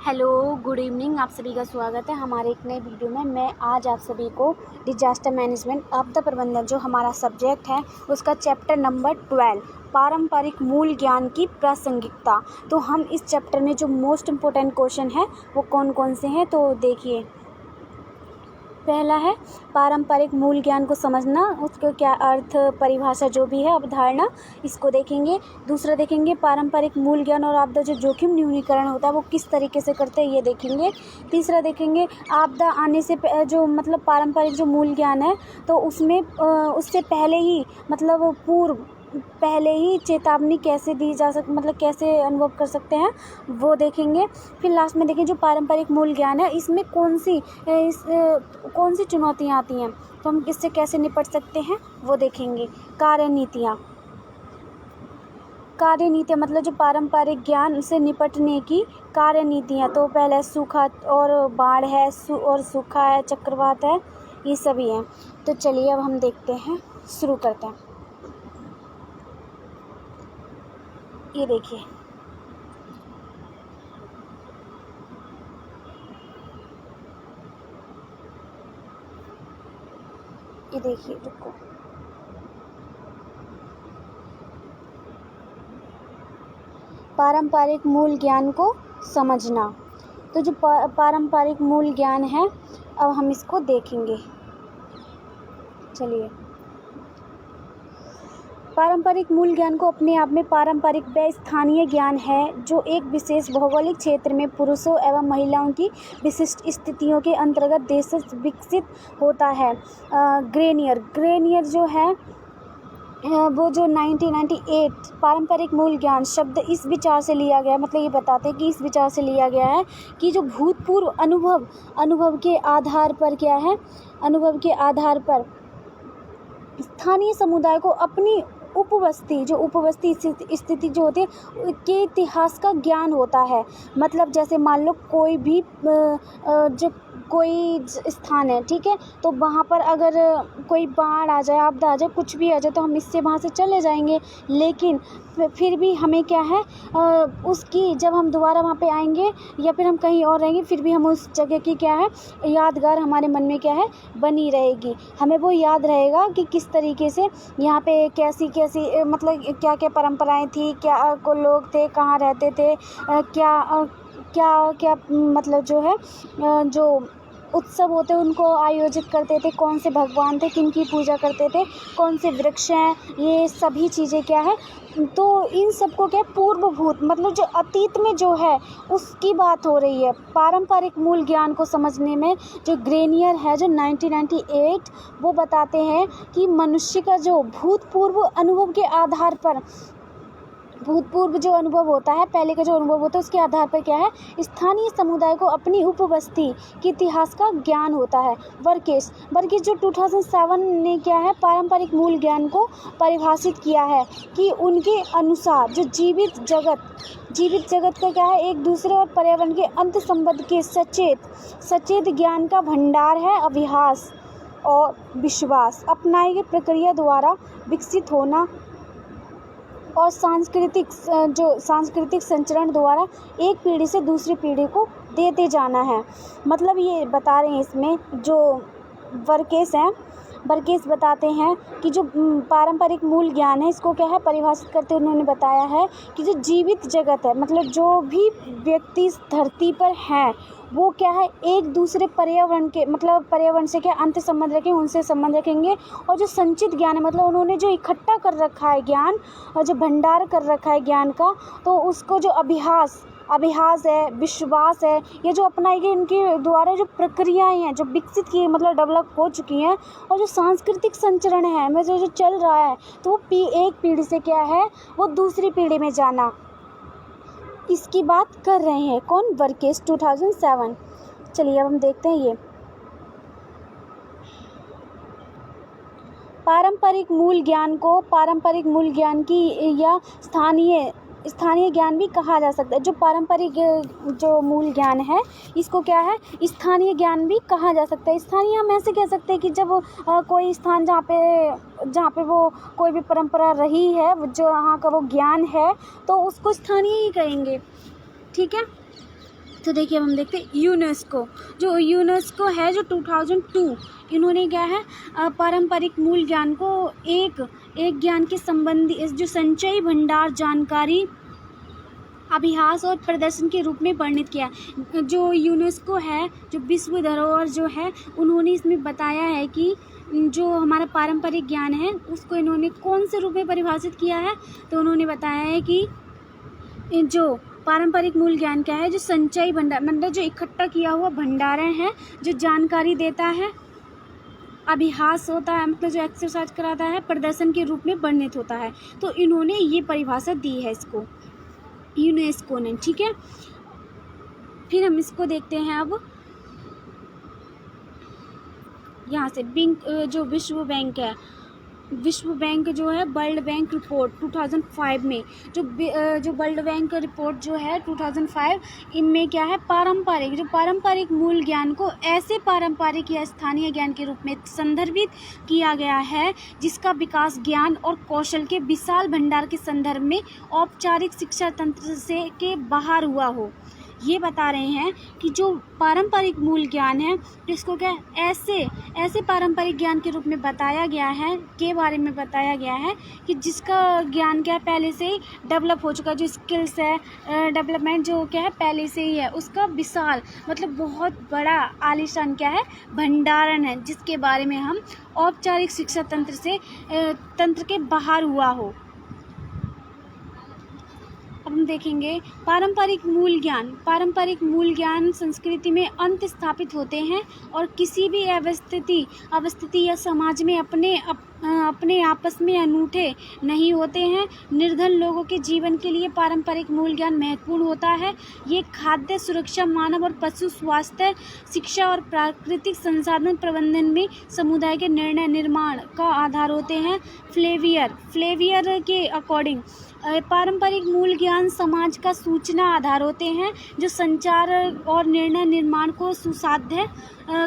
Hello, good evening. आप सभी का स्वागत है हमारे एक नए वीडियो में। मैं आज आप सभी को डिजास्टर मैनेजमेंट आपदा प्रबंधन जो हमारा सब्जेक्ट है उसका चैप्टर नंबर 12 पारंपरिक मूल ज्ञान की प्रासंगिकता। तो हम इस चैप्टर में जो मोस्ट इम्पोर्टेंट क्वेश्चन है वो कौन कौन से हैं तो देखिए। पहला है पारंपरिक मूल ज्ञान को समझना, उसका क्या अर्थ, परिभाषा जो भी है, अवधारणा, इसको देखेंगे। दूसरा देखेंगे पारंपरिक मूल ज्ञान और आपदा जो जोखिम न्यूनीकरण होता है वो किस तरीके से करते हैं, ये देखेंगे। तीसरा देखेंगे आपदा आने से जो मतलब पारंपरिक जो मूल ज्ञान है तो उसमें उससे पहले ही मतलब पहले ही चेतावनी कैसे दी जा मतलब कैसे अनुभव कर सकते हैं वो देखेंगे। फिर लास्ट में देखें जो पारंपरिक मूल ज्ञान है इसमें कौन सी चुनौतियाँ आती हैं तो हम इससे कैसे निपट सकते हैं वो देखेंगे। कार्यनीतियाँ मतलब जो पारंपरिक ज्ञान से निपटने की कार्यनीतियाँ, तो पहले सूखा और बाढ़ है और सूखा है, चक्रवात है, ये सभी हैं। तो चलिए अब हम देखते हैं, शुरू करते हैं। ये देखिए, रुको। पारंपरिक मूल ज्ञान को समझना। तो जो पारंपरिक मूल ज्ञान है अब हम इसको देखेंगे। चलिए, पारंपरिक मूल ज्ञान को अपने आप में पारंपरिक व स्थानीय ज्ञान है जो एक विशेष भौगोलिक क्षेत्र में पुरुषों एवं महिलाओं की विशिष्ट स्थितियों के अंतर्गत देश से विकसित होता है। ग्रेनियर जो है वो जो 1998 पारंपरिक मूल ज्ञान शब्द इस विचार से लिया गया, मतलब ये बताते हैं कि इस विचार से लिया गया है कि जो भूतपूर्व अनुभव के आधार पर क्या है, अनुभव के आधार पर स्थानीय समुदाय को अपनी उपवस्ती स्थिति जो होती है के इतिहास का ज्ञान होता है। मतलब जैसे मान लो कोई भी जो कोई स्थान है, ठीक है, तो वहाँ पर अगर कोई बाढ़ आ जाए, आपदा आ जाए, कुछ भी आ जाए तो हम इससे वहाँ से चले जाएंगे, लेकिन फिर भी हमें क्या है उसकी जब हम दोबारा वहाँ पे आएंगे या फिर हम कहीं और रहेंगे फिर भी हम उस जगह की क्या है यादगार हमारे मन में क्या है बनी रहेगी। हमें वो याद रहेगा कि किस तरीके से यहाँ पे कैसी मतलब क्या क्या परंपराएं थी, क्या को लोग थे, कहाँ रहते थे, क्या मतलब जो है जो उत्सव होते उनको आयोजित करते थे, कौन से भगवान थे, किन की पूजा करते थे, कौन से वृक्ष हैं, ये सभी चीज़ें क्या है। तो इन सबको क्या पूर्वभूत मतलब जो अतीत में जो है उसकी बात हो रही है। पारंपरिक मूल ज्ञान को समझने में जो ग्रेनियर है जो 1998 वो बताते हैं कि मनुष्य का जो भूतपूर्व अनुभव के आधार पर भूतपूर्व जो अनुभव होता है, पहले का जो अनुभव होता है उसके आधार पर क्या है स्थानीय समुदाय को अपनी उपबस्ती के इतिहास का ज्ञान होता है। वर्केस जो 2007 ने क्या है पारंपरिक मूल ज्ञान को परिभाषित किया है कि उनके अनुसार जो जीवित जगत का क्या है एक दूसरे और पर्यावरण के अंत संबंध के सचेत ज्ञान का भंडार है। अभ्यास और विश्वास अपनाई गई प्रक्रिया द्वारा विकसित होना और सांस्कृतिक संचरण द्वारा एक पीढ़ी से दूसरी पीढ़ी को देते जाना है। मतलब ये बता रहे हैं इसमें जो वर्केस बताते हैं कि जो पारंपरिक मूल ज्ञान है इसको क्या है परिभाषित करते उन्होंने बताया है कि जो जीवित जगत है मतलब जो भी व्यक्ति इस धरती पर हैं वो क्या है एक दूसरे पर्यावरण से क्या अंत संबंध रखेंगे, उनसे संबंध रखेंगे। और जो संचित ज्ञान है मतलब उन्होंने जो इकट्ठा कर रखा है ज्ञान और जो भंडार कर रखा है ज्ञान का, तो उसको जो अभ्यास है, विश्वास है, ये जो अपनाई गई इनके द्वारा जो प्रक्रियाएं हैं जो विकसित की मतलब डेवलप हो चुकी हैं। और जो सांस्कृतिक संचरण है मतलब जो चल रहा है तो वो एक पीढ़ी से क्या है वो दूसरी पीढ़ी में जाना, इसकी बात कर रहे हैं कौन, वर्केस 2007। चलिए अब हम देखते हैं ये पारंपरिक मूल ज्ञान की या स्थानीय ज्ञान भी कहा जा सकता है। जो पारंपरिक जो मूल ज्ञान है इसको क्या है स्थानीय ज्ञान भी कहा जा सकता है। स्थानीय हम ऐसे कह सकते हैं कि जब कोई स्थान जहाँ पे वो कोई भी परंपरा रही है जो वहाँ का वो ज्ञान है तो उसको स्थानीय ही कहेंगे, ठीक है। तो देखिए अब हम देखते हैं यूनेस्को। जो यूनेस्को है जो 2002 इन्होंने क्या है पारंपरिक मूल ज्ञान को एक ज्ञान के संबंधी जो संचयी भंडार जानकारी अभ्यास और प्रदर्शन के रूप में वर्णित किया। जो यूनेस्को है जो विश्व धरोहर जो है उन्होंने इसमें बताया है कि जो हमारा पारंपरिक ज्ञान है उसको इन्होंने कौन से रूप में परिभाषित किया है। तो उन्होंने बताया है कि जो पारंपरिक मूल ज्ञान क्या है, जो संचयी भंडार मतलब जो इकट्ठा किया हुआ भंडारण है, जो जानकारी देता है, अभ्यास होता है मतलब जो एक्सरसाइज कराता है, प्रदर्शन के रूप में वर्णित होता है। तो इन्होंने ये परिभाषा दी है इसको यूनेस्को ने। ठीक है, फिर हम इसको देखते हैं अब यहाँ से जो विश्व बैंक है, विश्व बैंक जो है वर्ल्ड बैंक रिपोर्ट 2005 में जो वर्ल्ड बैंक रिपोर्ट जो है 2005 इनमें क्या है जो पारंपरिक मूल ज्ञान को ऐसे पारंपरिक या स्थानीय ज्ञान के रूप में संदर्भित किया गया है जिसका विकास ज्ञान और कौशल के विशाल भंडार के संदर्भ में औपचारिक शिक्षा तंत्र से के बाहर हुआ हो। ये बता रहे हैं कि जो पारंपरिक मूल ज्ञान है जिसको क्या ऐसे पारंपरिक ज्ञान के रूप में बताया गया है के बारे में बताया गया है कि जिसका ज्ञान क्या है पहले से ही डेवलप हो चुका, जो स्किल्स है डेवलपमेंट जो क्या है पहले से ही है, उसका विशाल मतलब बहुत बड़ा आलीशान क्या है भंडारण है जिसके बारे में हम औपचारिक शिक्षा तंत्र के बाहर हुआ हो। अब हम देखेंगे पारंपरिक मूल ज्ञान संस्कृति में अंत स्थापित होते हैं और किसी भी अवस्थिति या समाज में अपने आपस में अनूठे नहीं होते हैं। निर्धन लोगों के जीवन के लिए पारंपरिक मूल ज्ञान महत्वपूर्ण होता है। ये खाद्य सुरक्षा, मानव और पशु स्वास्थ्य, शिक्षा और प्राकृतिक संसाधन प्रबंधन में समुदाय के निर्णय निर्माण का आधार होते हैं। फ्लेवियर के अकॉर्डिंग पारंपरिक मूल ज्ञान समाज का सूचना आधार होते हैं जो संचार और निर्णय निर्माण को सुसाध्य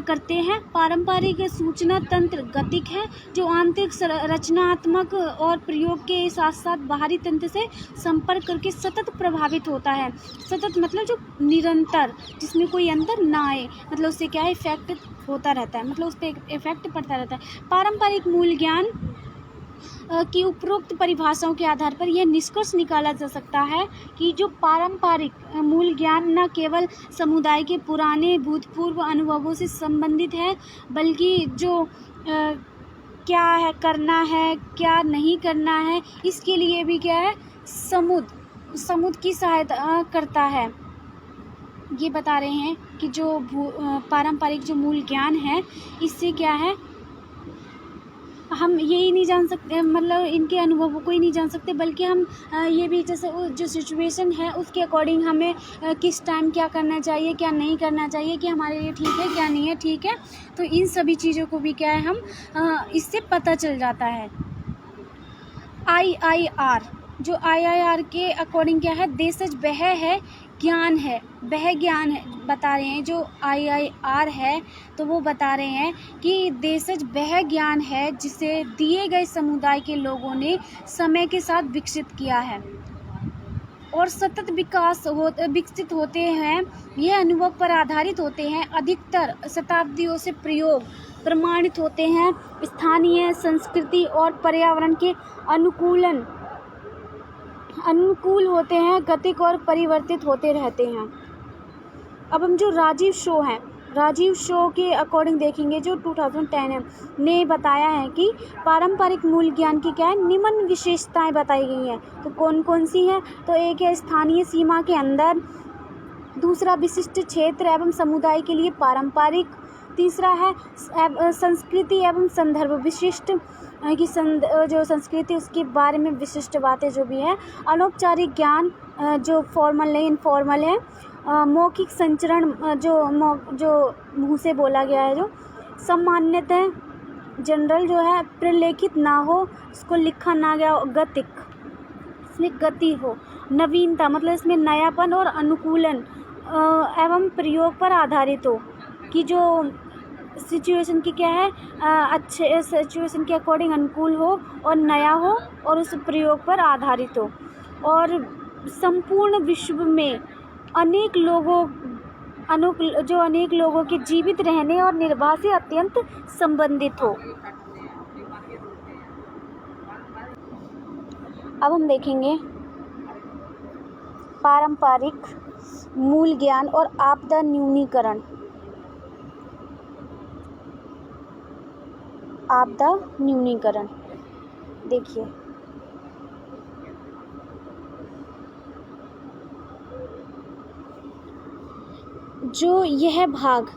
करते हैं। पारंपरिक सूचना तंत्र गतिक है जो आंतरिक रचनात्मक और प्रयोग के साथ साथ बाहरी तंत्र से संपर्क करके सतत प्रभावित होता है। सतत मतलब जो निरंतर, जिसमें कोई अंतर ना आए, मतलब उससे क्या है इफेक्ट होता रहता है, मतलब उस पर इफेक्ट पड़ता रहता है। पारंपरिक मूल ज्ञान की उपरोक्त परिभाषाओं के आधार पर यह निष्कर्ष निकाला जा सकता है कि जो पारंपरिक मूल ज्ञान न केवल समुदाय के पुराने भूतपूर्व अनुभवों से संबंधित है बल्कि जो क्या है करना है क्या नहीं करना है इसके लिए भी क्या है समुद की सहायता करता है। ये बता रहे हैं कि जो पारंपरिक जो मूल ज्ञान है इससे क्या है हम यही नहीं जान सकते, मतलब इनके अनुभवों को ही नहीं जान सकते बल्कि हम ये भी जैसे जो सिचुएशन है उसके अकॉर्डिंग हमें किस टाइम क्या करना चाहिए क्या नहीं करना चाहिए, कि हमारे लिए ठीक है क्या नहीं है ठीक है, तो इन सभी चीज़ों को भी क्या है हम इससे पता चल जाता है। जो IIR के अकॉर्डिंग क्या है देशज वह ज्ञान है बता रहे हैं। जो IIR है तो वो बता रहे हैं कि देशज वह ज्ञान है जिसे दिए गए समुदाय के लोगों ने समय के साथ विकसित किया है और सतत विकसित होते हैं। यह अनुभव पर आधारित होते हैं, अधिकतर शताब्दियों से प्रमाणित होते हैं, स्थानीय संस्कृति और पर्यावरण के अनुकूल होते हैं, गतिक और परिवर्तित होते रहते हैं। अब हम जो राजीव शो के अकॉर्डिंग देखेंगे जो 2010 है ने बताया है कि पारंपरिक मूल ज्ञान की क्या है निम्न विशेषताएं बताई गई हैं। तो कौन कौन सी हैं, तो एक है स्थानीय सीमा के अंदर, दूसरा विशिष्ट क्षेत्र एवं समुदाय के लिए पारंपरिक, तीसरा है संस्कृति एवं संदर्भ विशिष्ट की जो संस्कृति उसके बारे में विशिष्ट बातें जो भी है, अनौपचारिक ज्ञान जो फॉर्मल है इनफॉर्मल है, मौखिक संचरण जो मुंह से बोला गया है, जो सामान्यतः जनरल जो है प्रलेखित ना हो, उसको लिखा ना गया, गतिक इसमें गति हो, नवीनता मतलब इसमें नयापन और अनुकूलन एवं प्रयोग पर आधारित हो, कि जो सिचुएशन की क्या है अच्छे सिचुएशन के अकॉर्डिंग अनुकूल हो और नया हो और उस प्रयोग पर आधारित हो, और संपूर्ण विश्व में अनेक लोगों जो अनेक लोगों के जीवित रहने और निर्वाह से अत्यंत संबंधित हो। अब हम देखेंगे पारंपरिक मूल ज्ञान और आपदा न्यूनीकरण। आपदा न्यूनीकरण देखिए, जो यह भाग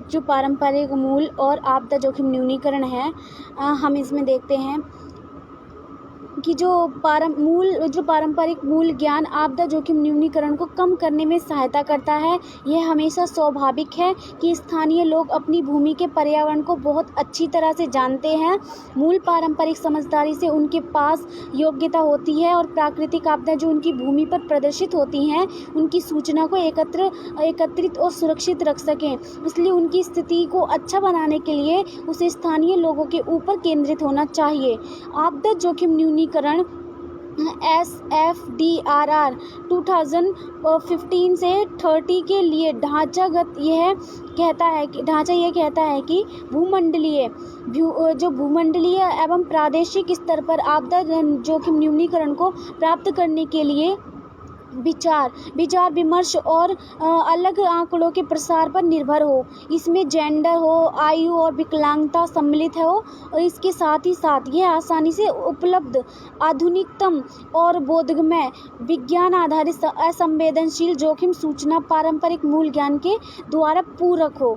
जो पारंपरिक मूल और आपदा जोखिम न्यूनीकरण है, हम इसमें देखते हैं कि जो पारंपरिक मूल ज्ञान आपदा जोखिम न्यूनीकरण को कम करने में सहायता करता है। यह हमेशा स्वाभाविक है कि स्थानीय लोग अपनी भूमि के पर्यावरण को बहुत अच्छी तरह से जानते हैं। मूल पारंपरिक समझदारी से उनके पास योग्यता होती है और प्राकृतिक आपदा जो उनकी भूमि पर प्रदर्शित होती हैं उनकी सूचना को एकत्रित और सुरक्षित रख सकें। इसलिए उनकी स्थिति को अच्छा बनाने के लिए उसे स्थानीय लोगों के ऊपर केंद्रित होना चाहिए। आपदा जोखिम न्यूनीकरण SFDRR 2015 से 30 के लिए ढांचा यह कहता है कि भूमंडलीय एवं प्रादेशिक स्तर पर आपदा जोखिम न्यूनीकरण को प्राप्त करने के लिए विचार विमर्श और अलग आंकड़ों के प्रसार पर निर्भर हो। इसमें जेंडर हो, आयु और विकलांगता सम्मिलित हो और इसके साथ ही साथ यह आसानी से उपलब्ध आधुनिकतम और बोधगम्य विज्ञान आधारित असंवेदनशील जोखिम सूचना पारंपरिक मूल ज्ञान के द्वारा पूरक हो।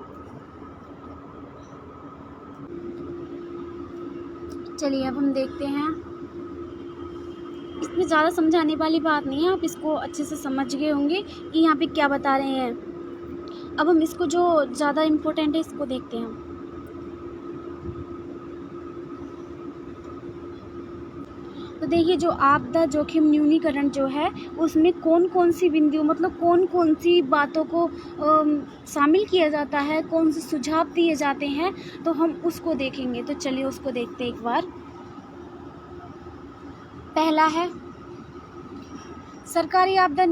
चलिए अब हम देखते हैं, इसमें ज़्यादा समझाने वाली बात नहीं है, आप इसको अच्छे से समझ गए होंगे कि यहाँ पे क्या बता रहे हैं। अब हम इसको जो ज़्यादा इम्पोर्टेंट है इसको देखते हैं। तो देखिए, जो आपदा जोखिम न्यूनीकरण जो है उसमें कौन कौन सी बिंदु मतलब कौन कौन सी बातों को शामिल किया जाता है, कौन से सुझाव दिए जाते हैं, तो हम उसको देखेंगे। तो चलिए उसको देखते हैं एक बार। पहला है सरकारी आपदा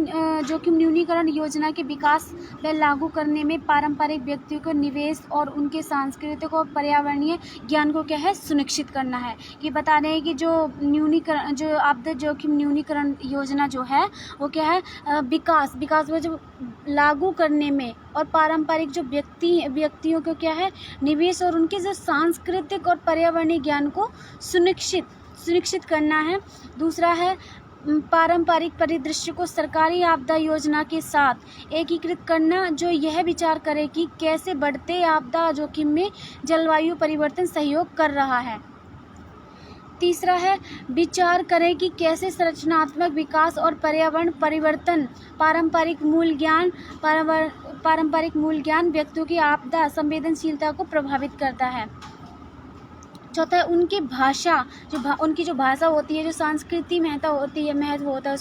जोखिम न्यूनीकरण योजना के विकास व लागू करने में पारंपरिक व्यक्तियों को निवेश और उनके सांस्कृतिक और पर्यावरणीय ज्ञान को क्या है सुनिश्चित करना है। कि बता रहे हैं कि जो आपदा जोखिम न्यूनीकरण योजना जो है वो क्या है, विकास में जो लागू करने में और पारंपरिक जो व्यक्तियों को क्या है निवेश और उनके जो सांस्कृतिक और पर्यावरणीय ज्ञान को सुनिश्चित करना है। दूसरा है पारंपरिक परिदृश्य को सरकारी आपदा योजना के साथ एकीकृत करना, जो यह विचार करे कि कैसे बढ़ते आपदा जोखिम में जलवायु परिवर्तन सहयोग कर रहा है। तीसरा है विचार करें कि कैसे संरचनात्मक विकास और पर्यावरण परिवर्तन पारंपरिक मूल ज्ञान व्यक्तियों की आपदा संवेदनशीलता को प्रभावित करता है। चौथा है उनकी भाषा, उनकी जो भाषा होती है, जो संस्कृति महत्व होता है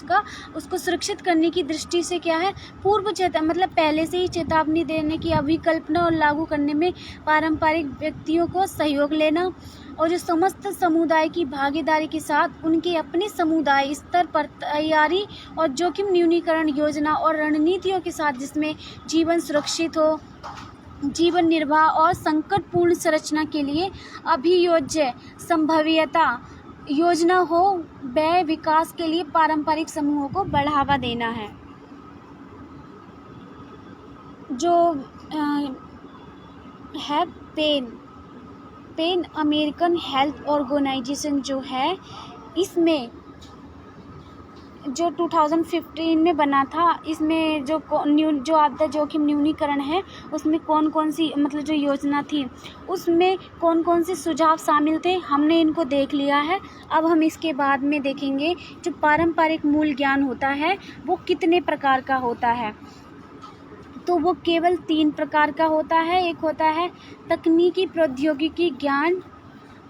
उसको सुरक्षित करने की दृष्टि से क्या है पूर्व मतलब पहले से ही चेतावनी देने की अभिकल्पना और लागू करने में पारंपरिक व्यक्तियों को सहयोग लेना, और जो समस्त समुदाय की भागीदारी के साथ उनके अपने समुदाय स्तर पर तैयारी और जोखिम न्यूनीकरण योजना और रणनीतियों के साथ जिसमें जीवन सुरक्षित हो, जीवन निर्वाह और संकटपूर्ण संरचना के लिए अभियोज्य संभाव्यता योजना हो, वह विकास के लिए पारंपरिक समूहों को बढ़ावा देना है। जो है पेन अमेरिकन हेल्थ ऑर्गेनाइजेशन जो है, इसमें जो 2015 में बना था, इसमें जो आपदा जोखिम न्यूनीकरण है उसमें कौन कौन सी मतलब जो योजना थी उसमें कौन कौन से सुझाव शामिल थे, हमने इनको देख लिया है। अब हम इसके बाद में देखेंगे जो पारंपरिक मूल ज्ञान होता है वो कितने प्रकार का होता है। तो वो केवल 3 प्रकार का होता है। एक होता है तकनीकी प्रौद्योगिकी ज्ञान,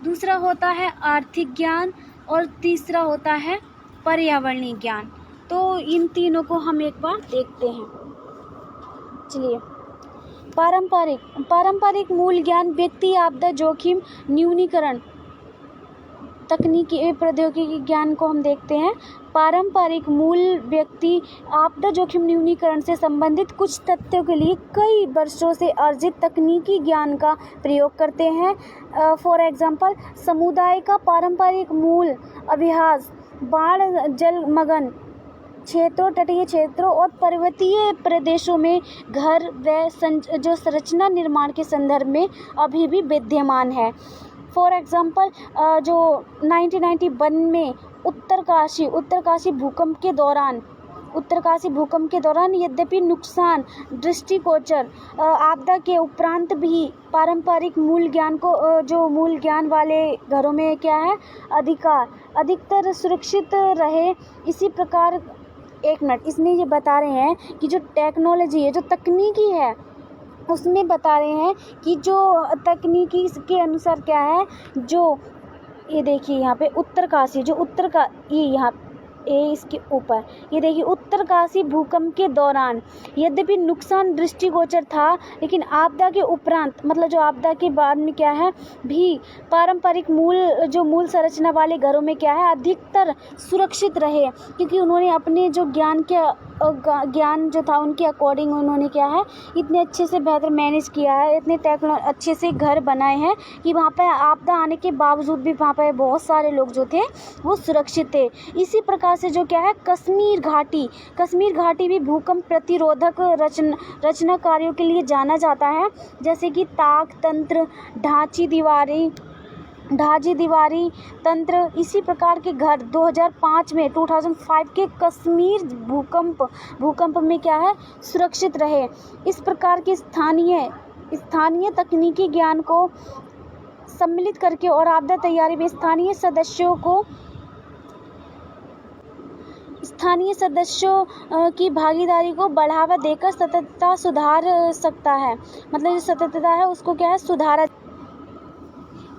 दूसरा होता है आर्थिक ज्ञान और तीसरा होता है पर्यावरणीय ज्ञान। तो इन तीनों को हम एक बार देखते हैं। चलिए, पारंपरिक मूल ज्ञान व्यक्ति आपदा जोखिम न्यूनीकरण तकनीकी प्रौद्योगिकी ज्ञान को हम देखते हैं। पारंपरिक मूल व्यक्ति आपदा जोखिम न्यूनीकरण से संबंधित कुछ तथ्यों के लिए कई वर्षों से अर्जित तकनीकी ज्ञान का प्रयोग करते हैं। फॉर एग्जांपल, समुदाय का पारंपरिक मूल अभ्यास बाढ़ जलमग्न क्षेत्रों, तटीय क्षेत्रों और पर्वतीय प्रदेशों में घर व जो संरचना निर्माण के संदर्भ में अभी भी विद्यमान है। फॉर एग्जांपल, जो 1991 में उत्तरकाशी भूकंप के दौरान यद्यपि नुकसान दृष्टिगोचर, आपदा के उपरांत भी पारंपरिक मूल ज्ञान वाले घरों में क्या है, अधिकतर सुरक्षित रहे। इसी प्रकार एक मिनट, इसमें ये बता रहे हैं कि जो टेक्नोलॉजी है, जो तकनीकी है, उसमें बता रहे हैं कि जो तकनीकी के अनुसार क्या है, जो ये देखिए यहाँ पे इसके ऊपर ये देखिए, उत्तरकाशी भूकंप के दौरान यद्यपि नुकसान दृष्टिगोचर था, लेकिन आपदा के उपरांत, मतलब जो आपदा के बाद में क्या है, भी पारंपरिक मूल संरचना वाले घरों में क्या है, अधिकतर सुरक्षित रहे, क्योंकि उन्होंने अपने जो ज्ञान जो था उनके अकॉर्डिंग उन्होंने क्या है, इतने अच्छे से बेहतर मैनेज किया है, इतने अच्छे से घर बनाए हैं कि वहाँ पर आपदा आने के बावजूद भी वहाँ पर बहुत सारे लोग जो थे वो सुरक्षित थे। इसी प्रकार से जो क्या है, कश्मीर घाटी भी भूकंप प्रतिरोधक रचना कार्यों के लिए जाना जाता है, जैसे कि ताक तंत्र, ढांची दीवारी तंत्र। इसी प्रकार के घर 2005 के कश्मीर भूकंप में क्या है, सुरक्षित रहे। इस प्रकार के स्थानीय तकनीकी ज्ञान को सम्मिलित करके और आपदा तैयारी में स्थानीय सदस्यों की भागीदारी को बढ़ावा देकर सततता सुधार सकता है। मतलब जो सततता है उसको क्या है, सुधारा।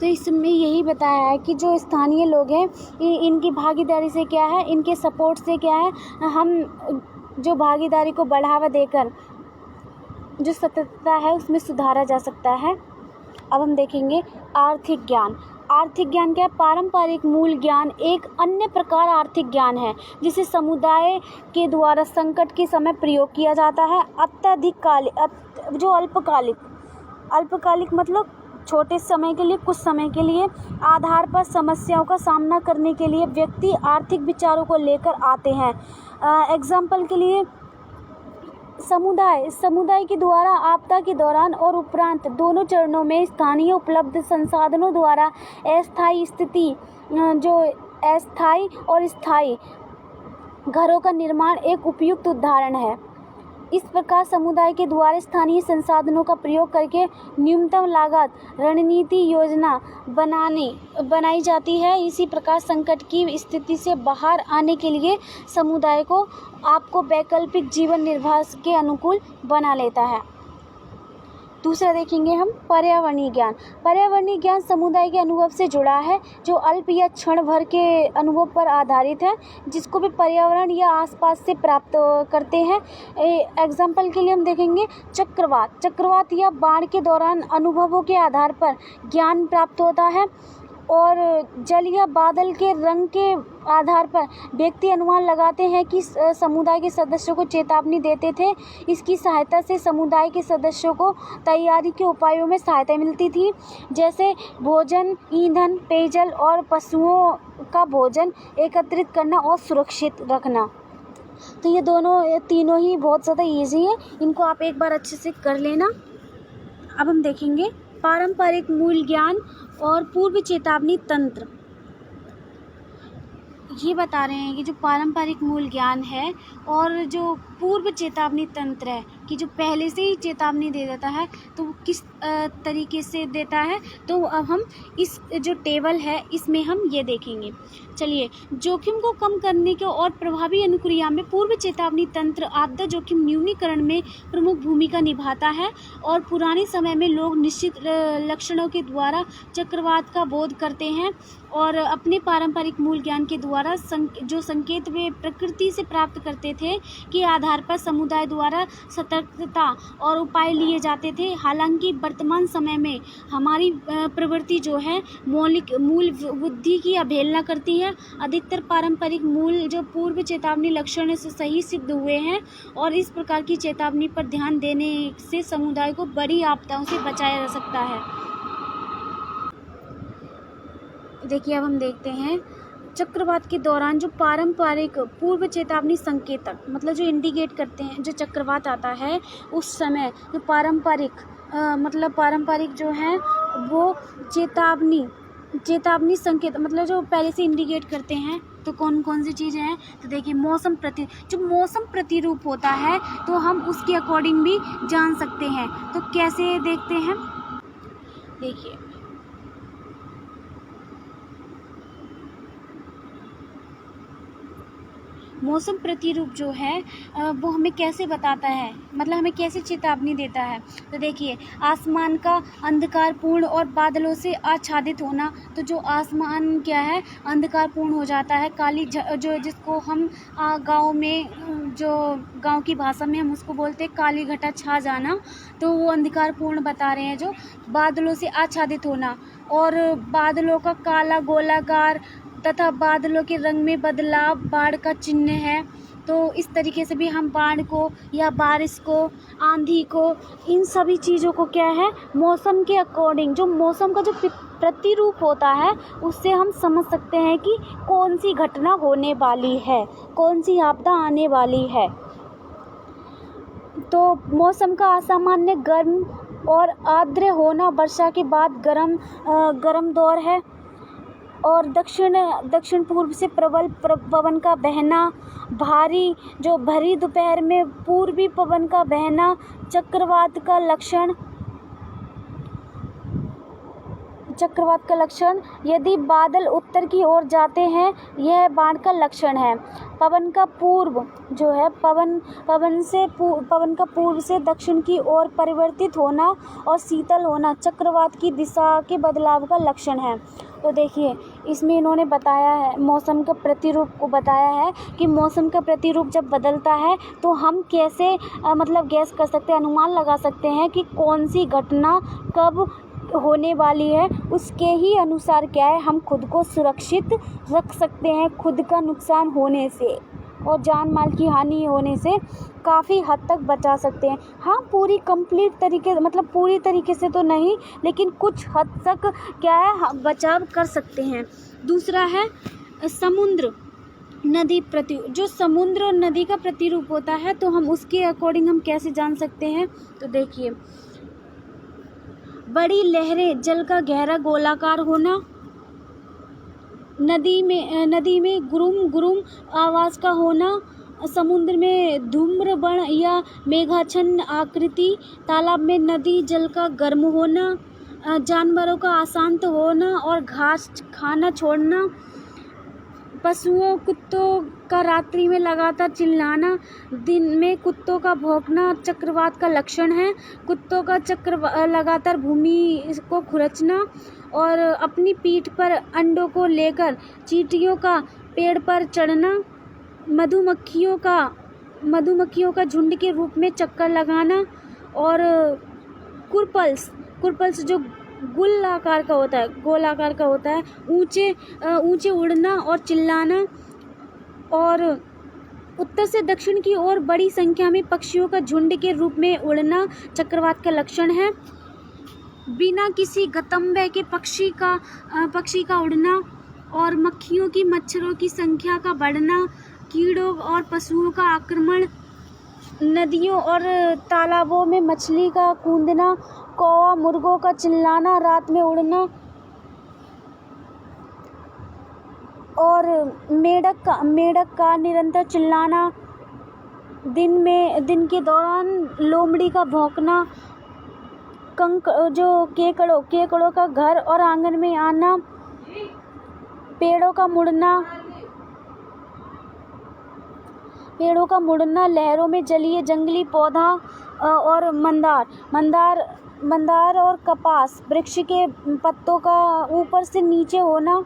तो इसमें यही बताया है कि जो स्थानीय लोग हैं, इनकी भागीदारी से क्या है, इनके सपोर्ट से क्या है, हम जो भागीदारी को बढ़ावा देकर जो सततता है उसमें सुधारा जा सकता है। अब हम देखेंगे आर्थिक ज्ञान क्या है? पारंपरिक मूल ज्ञान एक अन्य प्रकार आर्थिक ज्ञान है जिसे समुदाय के द्वारा संकट के समय प्रयोग किया जाता है। अल्पकालिक मतलब छोटे समय के लिए, कुछ समय के लिए आधार पर समस्याओं का सामना करने के लिए व्यक्ति आर्थिक विचारों को लेकर आते हैं। एग्जाम्पल के लिए समुदाय के द्वारा आपदा के दौरान और उपरांत दोनों चरणों में स्थानीय उपलब्ध संसाधनों द्वारा अस्थायी और स्थायी घरों का निर्माण एक उपयुक्त उदाहरण है। इस प्रकार समुदाय के द्वारा स्थानीय संसाधनों का प्रयोग करके न्यूनतम लागत रणनीति योजना बनाई जाती है। इसी प्रकार संकट की स्थिति से बाहर आने के लिए समुदाय को आपको वैकल्पिक जीवन निर्वाह के अनुकूल बना लेता है। दूसरा देखेंगे हम पर्यावरणीय ज्ञान समुदाय के अनुभव से जुड़ा है, जो अल्प या क्षण भर के अनुभव पर आधारित है, जिसको भी पर्यावरण या आसपास से प्राप्त करते हैं। एग्जाम्पल के लिए हम देखेंगे चक्रवात या बाढ़ के दौरान अनुभवों के आधार पर ज्ञान प्राप्त होता है, और जल या बादल के रंग के आधार पर व्यक्ति अनुमान लगाते हैं कि समुदाय के सदस्यों को चेतावनी देते थे। इसकी सहायता से समुदाय के सदस्यों को तैयारी के उपायों में सहायता मिलती थी, जैसे भोजन, ईंधन, पेयजल और पशुओं का भोजन एकत्रित करना और सुरक्षित रखना। तो ये तीनों ही बहुत ज़्यादा ईजी है, इनको आप एक बार अच्छे से कर लेना। अब हम देखेंगे पारंपरिक मूल ज्ञान और पूर्व चेतावनी तंत्र। ये बता रहे हैं कि जो पारंपरिक मूल ज्ञान है और जो पूर्व चेतावनी तंत्र है, कि जो पहले से ही चेतावनी दे देता है, तो वो किस तरीके से देता है। तो अब हम इस जो टेबल है इसमें हम ये देखेंगे। चलिए, जोखिम को कम करने के और प्रभावी अनुक्रिया में पूर्व चेतावनी तंत्र आपदा जोखिम न्यूनीकरण में प्रमुख भूमिका निभाता है, और पुराने समय में लोग निश्चित लक्षणों के द्वारा चक्रवात का बोध करते हैं और अपने पारंपरिक मूल ज्ञान के द्वारा जो संकेत वे प्रकृति से प्राप्त करते थे के आधार आधार पर समुदाय द्वारा सतर्कता और उपाय लिए जाते थे। हालांकि वर्तमान समय में हमारी प्रवृत्ति जो है मूल बुद्धि की अवहेलना करती है। अधिकतर पारंपरिक मूल जो पूर्व चेतावनी लक्षण से सही सिद्ध हुए हैं और इस प्रकार की चेतावनी पर ध्यान देने से समुदाय को बड़ी आपदाओं से बचाया जा सकता है। देखिए, अब हम देखते हैं चक्रवात के दौरान जो पारंपरिक पूर्व चेतावनी संकेतक, मतलब जो इंडिकेट करते हैं जो चक्रवात आता है उस समय जो पारंपरिक जो है वो चेतावनी संकेत, मतलब जो पहले से इंडिकेट करते हैं। तो कौन कौन सी चीज़ें हैं? तो देखिए, जो मौसम प्रतिरूप होता है तो हम उसके अकॉर्डिंग भी जान सकते हैं। तो कैसे देखते हैं? देखिए, मौसम प्रतिरूप जो है वो हमें कैसे बताता है, मतलब हमें कैसे चेतावनी देता है। तो देखिए, आसमान का अंधकारपूर्ण और बादलों से आच्छादित होना। तो जो आसमान क्या है, अंधकारपूर्ण हो जाता है, काली जो जिसको हम गांव में जो गांव की भाषा में हम उसको बोलते हैं काली घटा छा जाना। तो वो अंधकारपूर्ण बता रहे हैं। जो बादलों से आच्छादित होना और बादलों का काला गोलाकार तथा बादलों के रंग में बदलाव बाढ़ का चिन्ह है। तो इस तरीके से भी हम बाढ़ को या बारिश को, आंधी को, इन सभी चीज़ों को क्या है, मौसम के अकॉर्डिंग, जो मौसम का जो प्रतिरूप होता है उससे हम समझ सकते हैं कि कौन सी घटना होने वाली है, कौन सी आपदा आने वाली है। तो मौसम का असामान्य गर्म और आर्द्र होना, वर्षा के बाद गर्म दौर है और दक्षिण पूर्व से प्रबल पवन का बहना, भरी दोपहर में पूर्वी पवन का बहना चक्रवात का लक्षण। यदि बादल उत्तर की ओर जाते हैं, यह बाढ़ का लक्षण है। पवन का पूर्व जो है, पवन का पूर्व से दक्षिण की ओर परिवर्तित होना और शीतल होना चक्रवात की दिशा के बदलाव का लक्षण है। तो देखिए, इसमें इन्होंने बताया है, मौसम का प्रतिरूप को बताया है कि मौसम का प्रतिरूप जब बदलता है तो हम कैसे मतलब गैस कर सकते हैं, अनुमान लगा सकते हैं कि कौन सी घटना कब होने वाली है। उसके ही अनुसार क्या है, हम खुद को सुरक्षित रख सकते हैं, खुद का नुकसान होने से और जान माल की हानि होने से काफ़ी हद तक बचा सकते हैं। हाँ, पूरी तरीके से तो नहीं, लेकिन कुछ हद तक क्या है, बचाव कर सकते हैं। दूसरा है समुद्र नदी जो समुद्र और नदी का प्रतिरूप होता है, तो हम उसके अकॉर्डिंग हम कैसे जान सकते हैं? तो देखिए, बड़ी लहरें, जल का गहरा गोलाकार होना, नदी में गुरुम आवाज का होना, समुद्र में धूम्रवर्ण या मेघाच्छन्न आकृति, तालाब में नदी जल का गर्म होना, जानवरों का अशांत होना और घास खाना छोड़ना, पशुओं कुत्तों का रात्रि में लगातार चिल्लाना, दिन में कुत्तों का भौंकना चक्रवात का लक्षण है। कुत्तों का लगातार भूमि को खुरचना और अपनी पीठ पर अंडों को लेकर चींटियों का पेड़ पर चढ़ना, मधुमक्खियों का झुंड के रूप में चक्कर लगाना और कुरपल्स जो गोलाकार का होता है, ऊंचे उड़ना और चिल्लाना और उत्तर से दक्षिण की ओर बड़ी संख्या में पक्षियों का झुंड के रूप में उड़ना चक्रवात का लक्षण है। बिना किसी गंतव्य के पक्षी का उड़ना और मच्छरों की संख्या का बढ़ना, कीड़ों और पशुओं का आक्रमण, नदियों और तालाबों में मछली का कूदना, कौवा मुर्गों का चिल्लाना, रात में उड़ना और मेढक का निरंतर चिल्लाना, दिन के दौरान लोमड़ी का भौंकना, केकड़ों का घर और आंगन में आना, पेड़ों का मुड़ना, लहरों में जंगली पौधा और मंदार और कपास वृक्ष के पत्तों का ऊपर से नीचे होना,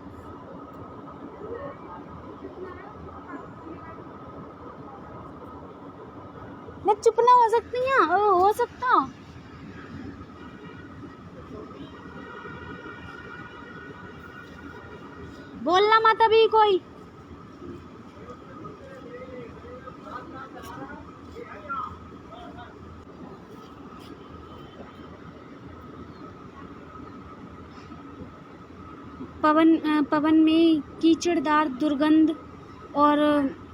मैं चुप ना हो सकती हैं, हो सकता। बोलना मत अभी कोई। पवन में कीचड़दार दुर्गंध और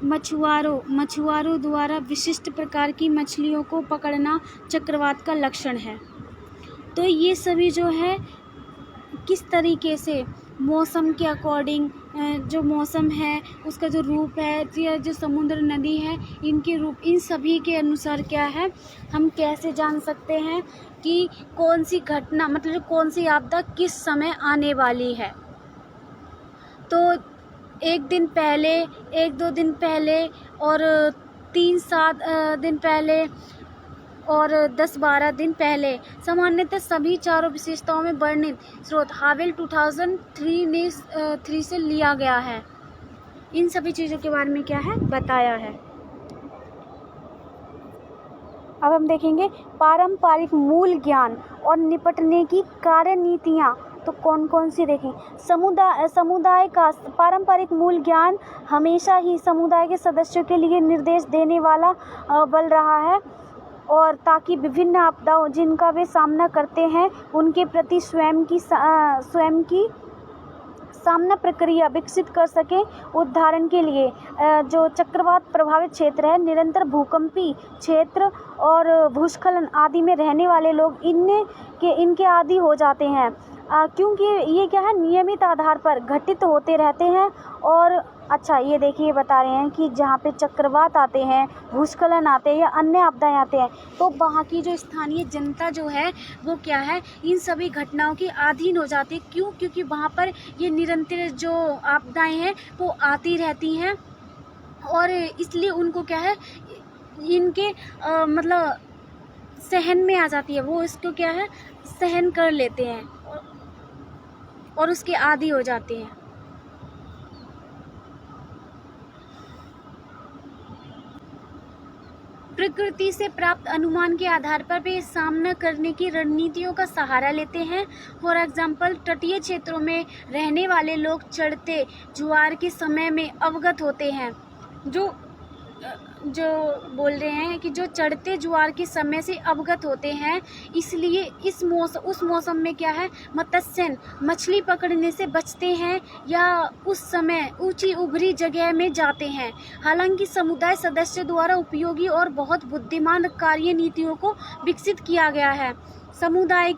मछुआरों द्वारा विशिष्ट प्रकार की मछलियों को पकड़ना चक्रवात का लक्षण है। तो ये सभी जो है किस तरीके से मौसम के अकॉर्डिंग, जो मौसम है उसका जो रूप है या जो समुद्र नदी है, इनके रूप, इन सभी के अनुसार क्या है, हम कैसे जान सकते हैं कि कौन सी घटना, मतलब कौन सी आपदा किस समय आने वाली है। तो एक दिन पहले, 1-2 दिन पहले और 3-7 दिन पहले और 10-12 दिन पहले सामान्यतः सभी चारों विशेषताओं में वर्णित स्रोत हावेल 2003 से लिया गया है। इन सभी चीज़ों के बारे में क्या है, बताया है। अब हम देखेंगे पारंपरिक मूल ज्ञान और निपटने की कार्यनीतियाँ। तो कौन कौन सी देखें। समुदाय का पारंपरिक मूल ज्ञान हमेशा ही समुदाय के सदस्यों के लिए निर्देश देने वाला बल रहा है, और ताकि विभिन्न आपदाओं जिनका वे सामना करते हैं उनके प्रति स्वयं की सामना प्रक्रिया विकसित कर सकें। उदाहरण के लिए जो चक्रवात प्रभावित क्षेत्र है, निरंतर भूकंपी क्षेत्र और भूस्खलन आदि में रहने वाले लोग इनके आदी हो जाते हैं, क्योंकि ये क्या है, नियमित आधार पर घटित होते रहते हैं। और अच्छा, ये देखिए बता रहे हैं कि जहाँ पे चक्रवात आते हैं, भूस्खलन आते हैं या अन्य आपदाएं आते हैं, तो वहाँ की जो स्थानीय जनता जो है वो क्या है, इन सभी घटनाओं के अधीन हो जाती है। क्यों? क्योंकि वहाँ पर ये निरंतर जो आपदाएं हैं वो आती रहती हैं, और इसलिए उनको क्या है, इनके मतलब सहन में आ जाती है, वो इसको क्या है, सहन कर लेते हैं और उसके आदी हो जाते हैं। प्रकृति से प्राप्त अनुमान के आधार पर वे सामना करने की रणनीतियों का सहारा लेते हैं। फॉर एग्जाम्पल, तटीय क्षेत्रों में रहने वाले लोग चढ़ते ज्वार के समय में अवगत होते हैं। जो बोल रहे हैं कि जो चढ़ते ज्वार के समय से अवगत होते हैं, इसलिए उस मौसम में क्या है, मत्स्य मछली पकड़ने से बचते हैं या उस समय ऊंची उभरी जगह में जाते हैं। हालांकि समुदाय सदस्य द्वारा उपयोगी और बहुत बुद्धिमान कार्यनीतियों को विकसित किया गया है। समुदाय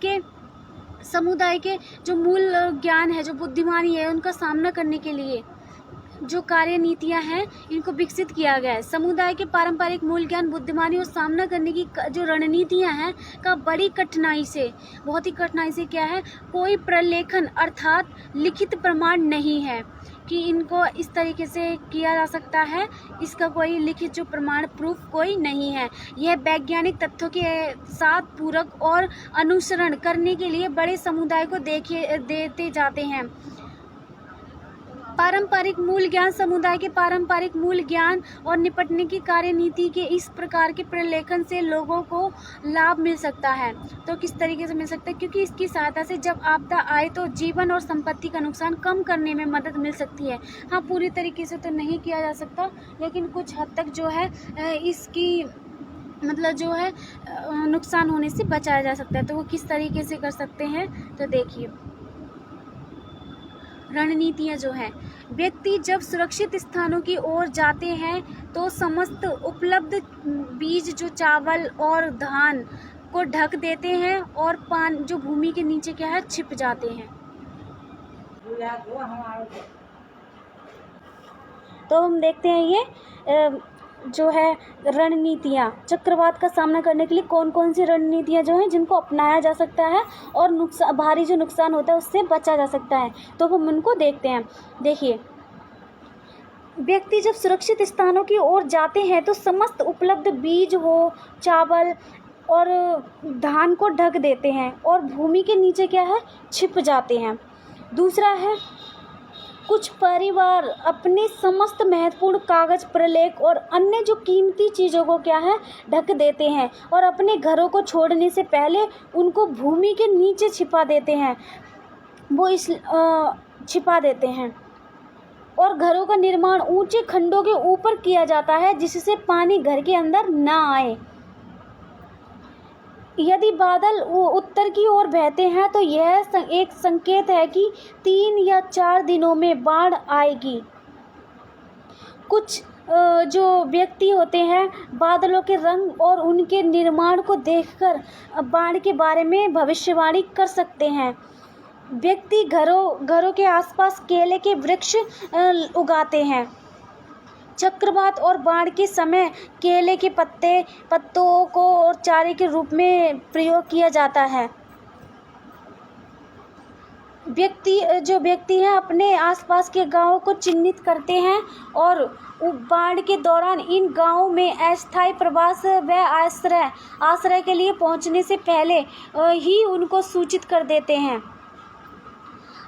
के जो मूल ज्ञान है, जो बुद्धिमानी है, उनका सामना करने के लिए जो कार्यनीतियां हैं, इनको विकसित किया गया है। समुदाय के पारंपरिक मूल ज्ञान, बुद्धिमानी और सामना करने की जो रणनीतियां हैं का बहुत ही कठिनाई से क्या है, कोई प्रलेखन अर्थात लिखित प्रमाण नहीं है कि इनको इस तरीके से किया जा सकता है। इसका कोई लिखित जो प्रमाण, प्रूफ कोई नहीं है। यह वैज्ञानिक तथ्यों के साथ पूरक और अनुसरण करने के लिए बड़े समुदाय को देते जाते हैं। पारंपरिक मूल ज्ञान, समुदाय के पारंपरिक मूल ज्ञान और निपटने की कार्यनीति के इस प्रकार के प्रलेखन से लोगों को लाभ मिल सकता है। तो किस तरीके से मिल सकता है? क्योंकि इसकी सहायता से जब आपदा आए तो जीवन और संपत्ति का नुकसान कम करने में मदद मिल सकती है। हाँ, पूरी तरीके से तो नहीं किया जा सकता, लेकिन कुछ हद तक जो है इसकी मतलब जो है नुकसान होने से बचाया जा सकता है। तो वो किस तरीके से कर सकते हैं, तो देखिए रणनीतियाँ जो हैं, व्यक्ति जब सुरक्षित स्थानों की ओर जाते हैं तो समस्त उपलब्ध बीज जो चावल और धान को ढक देते हैं और जो भूमि के नीचे क्या है, छिप जाते हैं। तो हम देखते हैं ये जो है रणनीतियाँ, चक्रवात का सामना करने के लिए कौन कौन सी रणनीतियाँ जो हैं जिनको अपनाया जा सकता है और भारी जो नुकसान होता है उससे बचा जा सकता है। तो हम उनको देखते हैं। देखिए, व्यक्ति जब सुरक्षित स्थानों की ओर जाते हैं तो समस्त उपलब्ध बीज हो, चावल और धान को ढक देते हैं और भूमि के नीचे क्या है, छिप जाते हैं। दूसरा है कुछ परिवार अपने समस्त महत्वपूर्ण कागज, प्रलेख और अन्य जो कीमती चीज़ों को क्या है ढक देते हैं और अपने घरों को छोड़ने से पहले उनको भूमि के नीचे छिपा देते हैं। छिपा देते हैं और घरों का निर्माण ऊंचे खंडों के ऊपर किया जाता है जिससे पानी घर के अंदर ना आए। यदि बादल उत्तर की ओर बहते हैं तो यह एक संकेत है कि 3 या 4 दिनों में बाढ़ आएगी। कुछ जो व्यक्ति होते हैं बादलों के रंग और उनके निर्माण को देखकर बाढ़ के बारे में भविष्यवाणी कर सकते हैं। व्यक्ति घरों के आसपास केले के वृक्ष उगाते हैं। चक्रवात और बाढ़ के समय केले के पत्तों को और चारे के रूप में प्रयोग किया जाता है। व्यक्ति हैं अपने आसपास के गांवों को चिन्हित करते हैं और बाढ़ के दौरान इन गांवों में अस्थायी प्रवास व आश्रय के लिए पहुंचने से पहले ही उनको सूचित कर देते हैं।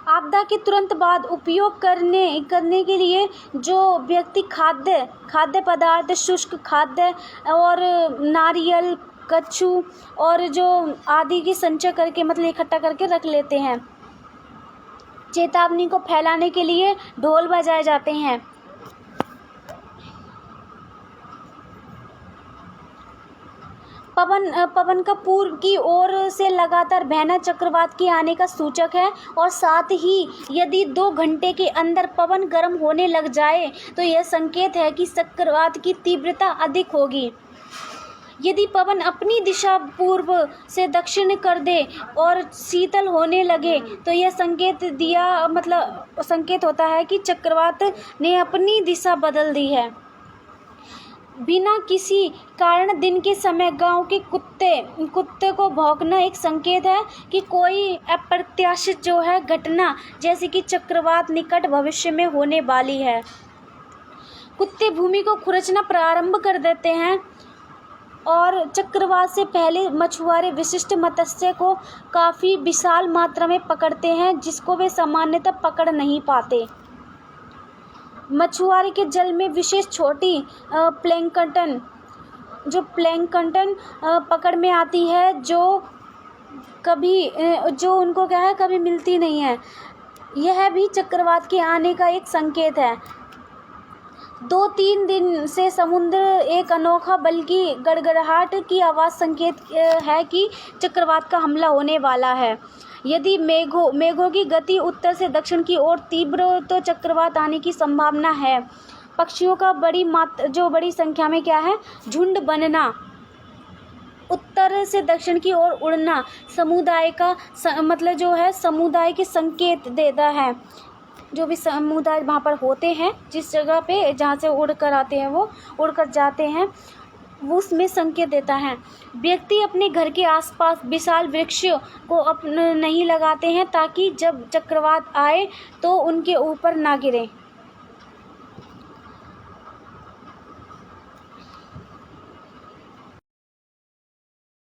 आपदा के तुरंत बाद उपयोग करने के लिए जो व्यक्ति खाद्य पदार्थ, शुष्क खाद्य और नारियल, कच्छू और जो आदि की संचय करके मतलब इकट्ठा करके रख लेते हैं। चेतावनी को फैलाने के लिए ढोल बजाए जाते हैं। पवन का पूर्व की ओर से लगातार बहना चक्रवात के आने का सूचक है और साथ ही यदि 2 घंटे के अंदर पवन गर्म होने लग जाए तो यह संकेत है कि चक्रवात की तीव्रता अधिक होगी। यदि पवन अपनी दिशा पूर्व से दक्षिण कर दे और शीतल होने लगे तो यह संकेत होता है कि चक्रवात ने अपनी दिशा बदल दी है। बिना किसी कारण दिन के समय गांव के कुत्ते को भौंकना एक संकेत है कि कोई अप्रत्याशित जो है घटना जैसे कि चक्रवात निकट भविष्य में होने वाली है। कुत्ते भूमि को खुरचना प्रारंभ कर देते हैं और चक्रवात से पहले मछुआरे विशिष्ट मत्स्य को काफ़ी विशाल मात्रा में पकड़ते हैं जिसको वे सामान्यतः पकड़ नहीं पाते। मछुआरे के जल में विशेष छोटी प्लैंकटन पकड़ में आती है जो उनको क्या है कभी मिलती नहीं है। यह भी चक्रवात के आने का एक संकेत है। 2-3 दिन से समुद्र एक अनोखा बल्कि गड़गड़ाहट की आवाज़ संकेत है कि चक्रवात का हमला होने वाला है। यदि मेघों की गति उत्तर से दक्षिण की ओर तीव्र तो चक्रवात आने की संभावना है। पक्षियों का बड़ी संख्या में क्या है झुंड बनना, उत्तर से दक्षिण की ओर उड़ना समुदाय का समुदाय के संकेत देता है। जो भी समुदाय वहाँ पर होते हैं जिस जगह पे जहाँ से उड़कर आते हैं वो उड़कर जाते हैं वो उसमें संकेत देता है। व्यक्ति अपने घर के आसपास विशाल वृक्ष को नहीं लगाते हैं ताकि जब चक्रवात आए तो उनके ऊपर ना गिरे।